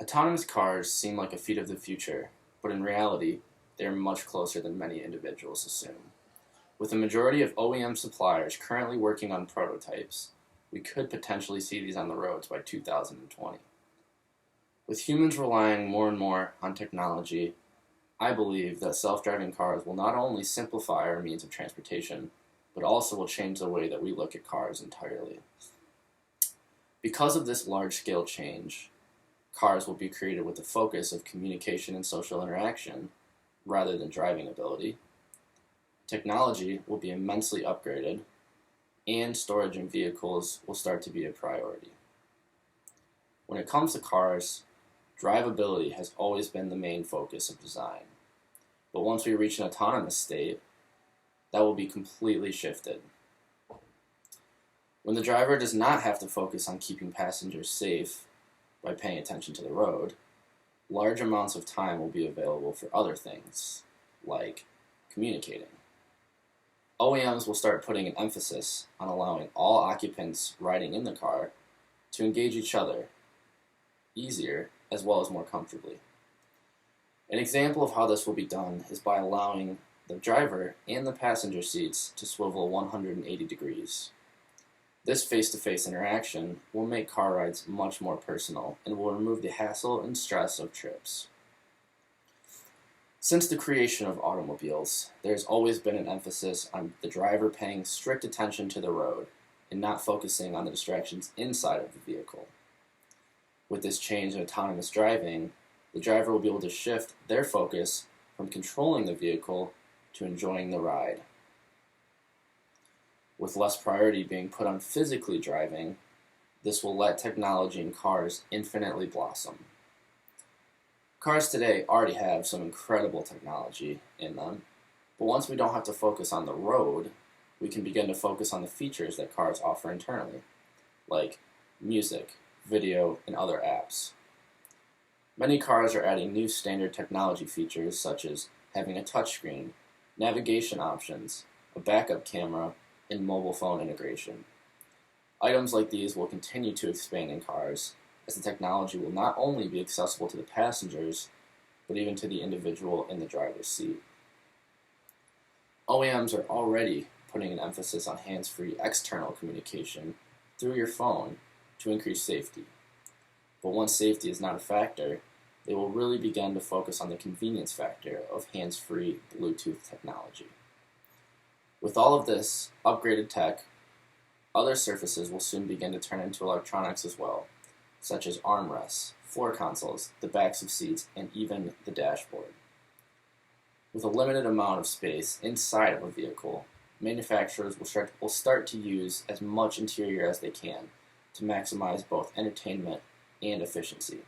Autonomous cars seem like a feat of the future, but in reality, they are much closer than many individuals assume. With the majority of OEM suppliers currently working on prototypes, we could potentially see these on the roads by 2020. With humans relying more and more on technology, I believe that self-driving cars will not only simplify our means of transportation, but also will change the way that we look at cars entirely. Because of this large-scale change, cars will be created with the focus of communication and social interaction rather than driving ability. Technology will be immensely upgraded, and storage in vehicles will start to be a priority. When it comes to cars, drivability has always been the main focus of design. But once we reach an autonomous state, that will be completely shifted. When the driver does not have to focus on keeping passengers safe by paying attention to the road, large amounts of time will be available for other things, like communicating. OEMs will start putting an emphasis on allowing all occupants riding in the car to engage each other easier as well as more comfortably. An example of how this will be done is by allowing the driver and the passenger seats to swivel 180 degrees. This face-to-face interaction will make car rides much more personal and will remove the hassle and stress of trips. Since the creation of automobiles, there has always been an emphasis on the driver paying strict attention to the road and not focusing on the distractions inside of the vehicle. With this change in autonomous driving, the driver will be able to shift their focus from controlling the vehicle to enjoying the ride. With less priority being put on physically driving, this will let technology in cars infinitely blossom. Cars today already have some incredible technology in them, but once we don't have to focus on the road, we can begin to focus on the features that cars offer internally, like music, video, and other apps. Many cars are adding new standard technology features such as having a touchscreen, navigation options, a backup camera, and mobile phone integration. Items like these will continue to expand in cars, as the technology will not only be accessible to the passengers, but even to the individual in the driver's seat. OEMs are already putting an emphasis on hands-free external communication through your phone to increase safety. But once safety is not a factor, they will really begin to focus on the convenience factor of hands-free Bluetooth technology. With all of this upgraded tech, other surfaces will soon begin to turn into electronics as well, such as armrests, floor consoles, the backs of seats, and even the dashboard. With a limited amount of space inside of a vehicle, manufacturers will start to use as much interior as they can to maximize both entertainment and efficiency.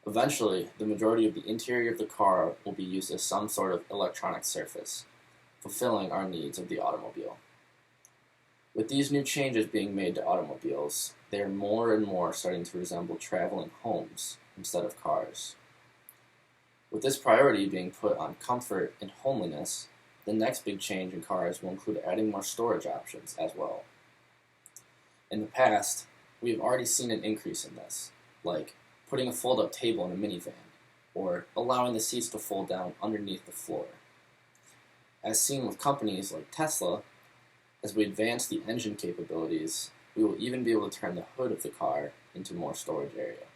Eventually, the majority of the interior of the car will be used as some sort of electronic surface, fulfilling our needs of the automobile. With these new changes being made to automobiles, they are more and more starting to resemble traveling homes instead of cars. With this priority being put on comfort and homeliness, the next big change in cars will include adding more storage options as well. In the past, we have already seen an increase in this, like putting a fold-up table in a minivan, or allowing the seats to fold down underneath the floor. As seen with companies like Tesla, as we advance the engine capabilities, we will even be able to turn the hood of the car into more storage area,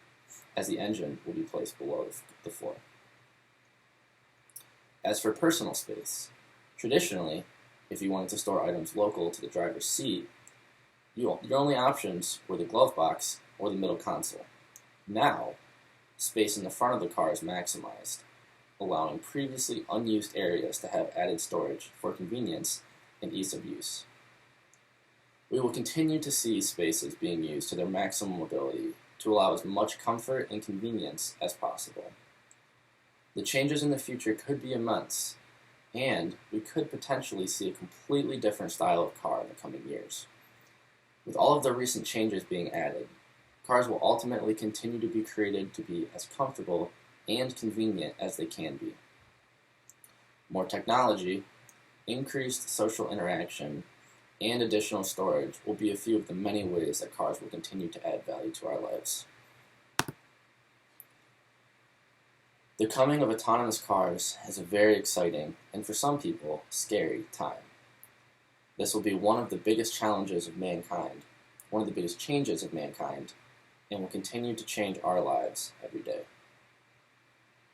as the engine will be placed below the floor. As for personal space, traditionally, if you wanted to store items local to the driver's seat, your only options were the glove box or the middle console. Now, space in the front of the car is maximized, allowing previously unused areas to have added storage for convenience and ease of use. We will continue to see spaces being used to their maximum ability to allow as much comfort and convenience as possible. The changes in the future could be immense, and we could potentially see a completely different style of car in the coming years. With all of the recent changes being added, cars will ultimately continue to be created to be as comfortable and convenient as they can be. More technology, increased social interaction, and additional storage will be a few of the many ways that cars will continue to add value to our lives. The coming of autonomous cars is a very exciting, and for some people, scary time. This will be one of the biggest challenges of mankind, one of the biggest changes of mankind, and will continue to change our lives every day.